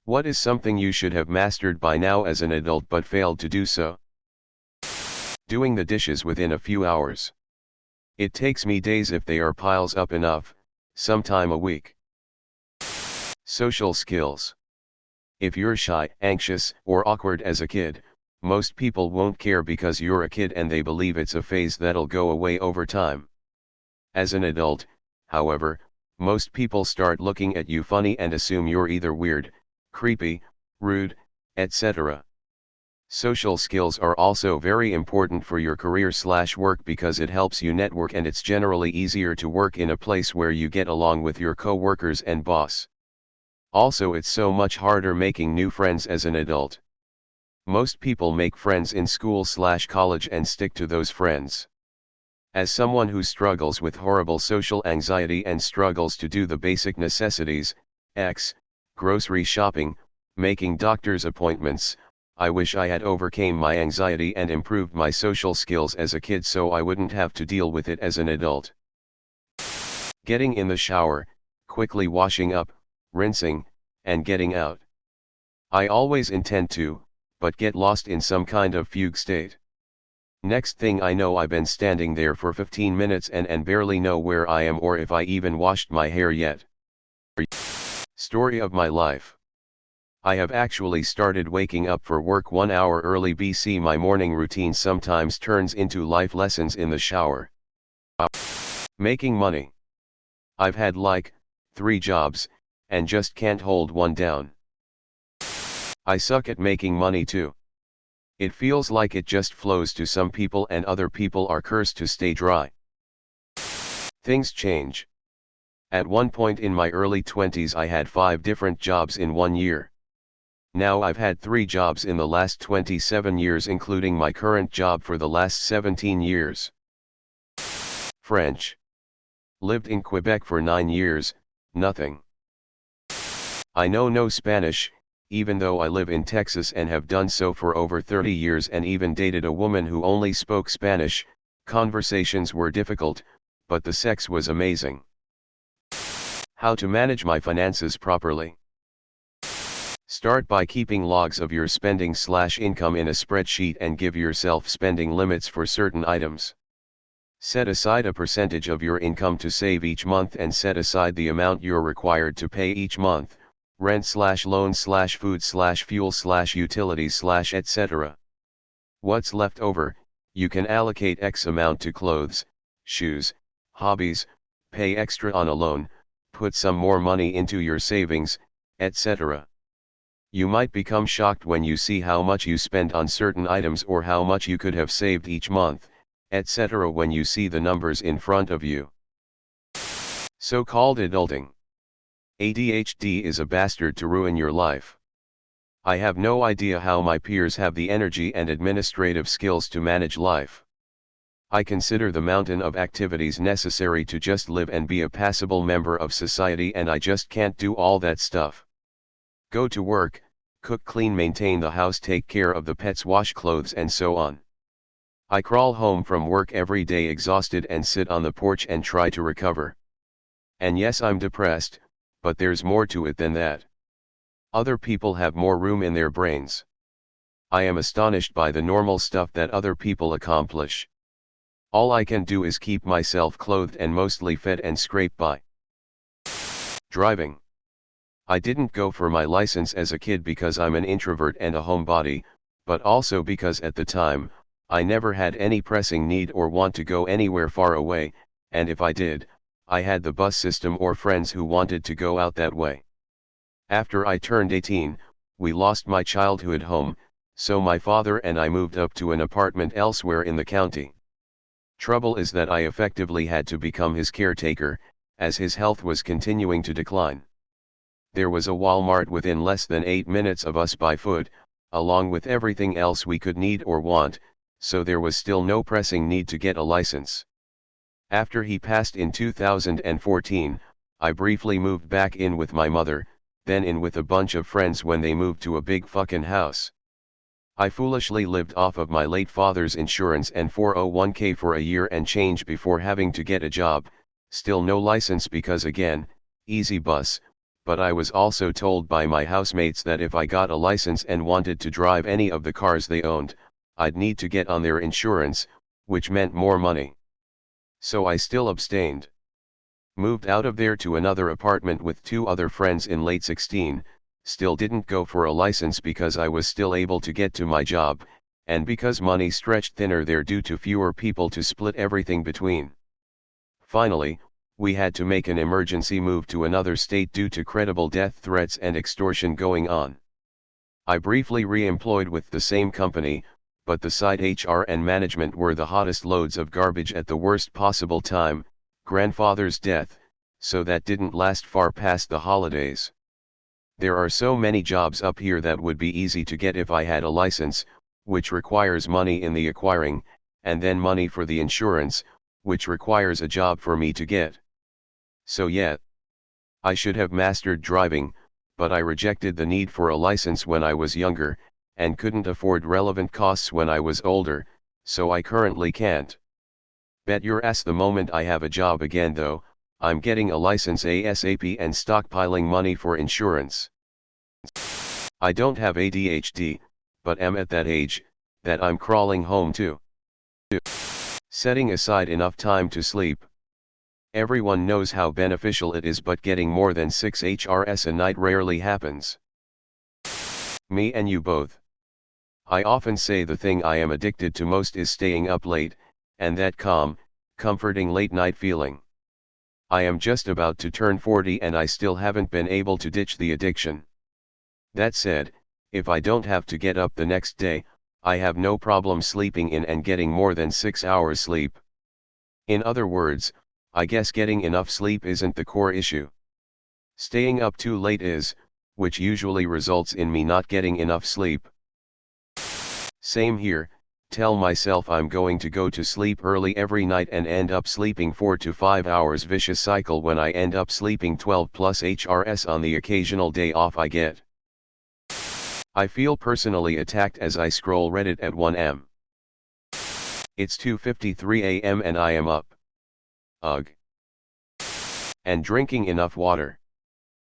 What is something you should have mastered by now as an adult but failed to do so? Doing the dishes within a few hours. It takes me days if they are piles up enough, sometime a week. Social skills. If you're shy, anxious, or awkward as a kid, most people won't care because you're a kid and they believe it's a phase that'll go away over time. As an adult, however, most people start looking at you funny and assume you're either weird, creepy, rude, etc. Social skills are also very important for your career/work because it helps you network, and it's generally easier to work in a place where you get along with your co-workers and boss. Also, it's so much harder making new friends as an adult. Most people make friends in school/college and stick to those friends. As someone who struggles with horrible social anxiety and struggles to do the basic necessities, grocery shopping, making doctor's appointments, I wish I had overcame my anxiety and improved my social skills as a kid so I wouldn't have to deal with it as an adult. Getting in the shower, quickly washing up, rinsing, and getting out. I always intend to, but get lost in some kind of fugue state. Next thing I know, I've been standing there for 15 minutes and barely know where I am or if I even washed my hair yet. Story of my life. I have actually started waking up for work 1 hour early BC. My morning routine sometimes turns into life lessons in the shower. Making money. I've had like 3 jobs, and just can't hold one down. I suck at making money too. It feels like it just flows to some people and other people are cursed to stay dry. Things change. At one point in my early 20s I had 5 different jobs in 1 year. Now I've had 3 jobs in the last 27 years, including my current job for the last 17 years. French. Lived in Quebec for 9 years, nothing. I know no Spanish, even though I live in Texas and have done so for over 30 years and even dated a woman who only spoke Spanish. Conversations were difficult, but the sex was amazing. How to manage my finances properly. Start by keeping logs of your spending/income in a spreadsheet and give yourself spending limits for certain items. Set aside a percentage of your income to save each month and set aside the amount you're required to pay each month. Rent/loan/food/fuel/utilities/etc. What's left over, you can allocate X amount to clothes, shoes, hobbies, pay extra on a loan, put some more money into your savings, etc. You might become shocked when you see how much you spend on certain items or how much you could have saved each month, etc. when you see the numbers in front of you. So-called adulting. ADHD is a bastard to ruin your life. I have no idea how my peers have the energy and administrative skills to manage life. I consider the mountain of activities necessary to just live and be a passable member of society, and I just can't do all that stuff. Go to work, cook, clean, maintain the house, take care of the pets, wash clothes, and so on. I crawl home from work every day exhausted and sit on the porch and try to recover. And yes, I'm depressed, but there's more to it than that. Other people have more room in their brains. I am astonished by the normal stuff that other people accomplish. All I can do is keep myself clothed and mostly fed and scrape by. Driving. I didn't go for my license as a kid because I'm an introvert and a homebody, but also because at the time, I never had any pressing need or want to go anywhere far away, and if I did, I had the bus system or friends who wanted to go out that way. After I turned 18, we lost my childhood home, so my father and I moved up to an apartment elsewhere in the county. Trouble is that I effectively had to become his caretaker, as his health was continuing to decline. There was a Walmart within less than 8 minutes of us by foot, along with everything else we could need or want, so there was still no pressing need to get a license. After he passed in 2014, I briefly moved back in with my mother, then in with a bunch of friends when they moved to a big fucking house. I foolishly lived off of my late father's insurance and 401k for a year and change before having to get a job, still no license because again, easy bus, but I was also told by my housemates that if I got a license and wanted to drive any of the cars they owned, I'd need to get on their insurance, which meant more money. So I still abstained. Moved out of there to another apartment with 2 other friends in late 16, still didn't go for a license because I was still able to get to my job, and because money stretched thinner there due to fewer people to split everything between. Finally, we had to make an emergency move to another state due to credible death threats and extortion going on. I briefly re-employed with the same company, but the site HR and management were the hottest loads of garbage at the worst possible time, grandfather's death, so that didn't last far past the holidays. There are so many jobs up here that would be easy to get if I had a license, which requires money in the acquiring, and then money for the insurance, which requires a job for me to get. So yeah, I should have mastered driving, but I rejected the need for a license when I was younger, and couldn't afford relevant costs when I was older, so I currently can't. Bet your ass the moment I have a job again though, I'm getting a license ASAP and stockpiling money for insurance. I don't have ADHD, but am at that age, that I'm crawling home to. Setting aside enough time to sleep. Everyone knows how beneficial it is, but getting more than 6 HRS a night rarely happens. Me and you both. I often say the thing I am addicted to most is staying up late, and that calm, comforting late night feeling. I am just about to turn 40 and I still haven't been able to ditch the addiction. That said, if I don't have to get up the next day, I have no problem sleeping in and getting more than 6 hours sleep. In other words, I guess getting enough sleep isn't the core issue. Staying up too late is, which usually results in me not getting enough sleep. Same here. Tell myself I'm going to go to sleep early every night and end up sleeping 4 to 5 hours, vicious cycle when I end up sleeping 12 plus HRS on the occasional day off I get. I feel personally attacked as I scroll Reddit at 1 am. It's 2:53 am and I am up. Ugh. And drinking enough water.